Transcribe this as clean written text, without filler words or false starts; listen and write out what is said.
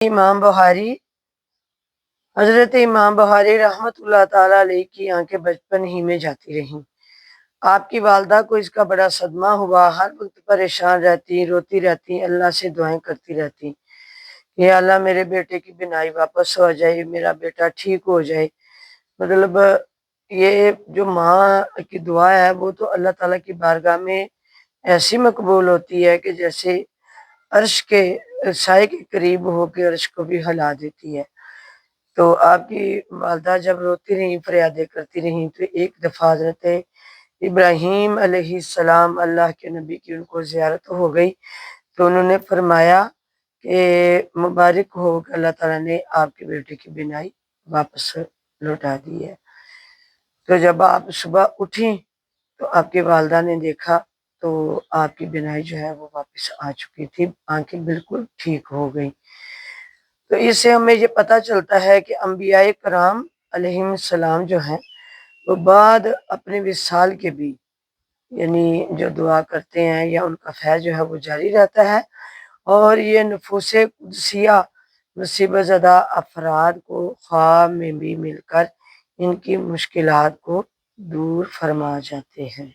امام بخاری حضرت امام بخاری رحمۃ اللہ تعالیٰ علیہ کی آنکھیں بچپن ہی میں جاتی رہیں۔ آپ کی والدہ کو اس کا بڑا صدمہ ہوا، ہر وقت پریشان رہتی، روتی رہتی، اللہ سے دعائیں کرتی رہتی، یا اللہ میرے بیٹے کی بینائی واپس ہو جائے، میرا بیٹا ٹھیک ہو جائے۔ مطلب یہ جو ماں کی دعا ہے وہ تو اللہ تعالیٰ کی بارگاہ میں ایسی مقبول ہوتی ہے کہ جیسے عرش کے سائے کے قریب ہو کے عرش کو بھی ہلا دیتی ہے۔ تو آپ کی والدہ جب روتی رہیں، فریادیں کرتی رہیں، تو ایک دفعہ حضرت ابراہیم علیہ السلام اللہ کے نبی کی ان کو زیارت ہو گئی، تو انہوں نے فرمایا کہ مبارک ہو کہ اللہ تعالیٰ نے آپ کے بیٹے کی بینائی واپس لوٹا دی ہے۔ تو جب آپ صبح اٹھیں تو آپ کی والدہ نے دیکھا تو آپ کی بینائی جو ہے وہ واپس آ چکی تھی، آنکھیں بالکل ٹھیک ہو گئی۔ تو اس سے ہمیں یہ پتہ چلتا ہے کہ انبیاء کرام علیہ السلام جو ہیں وہ بعد اپنے وصال کے بھی یعنی جو دعا کرتے ہیں یا ان کا فیض جو ہے وہ جاری رہتا ہے، اور یہ نفوس قدسیہ مصیبت زدہ افراد کو خواب میں بھی مل کر ان کی مشکلات کو دور فرما جاتے ہیں۔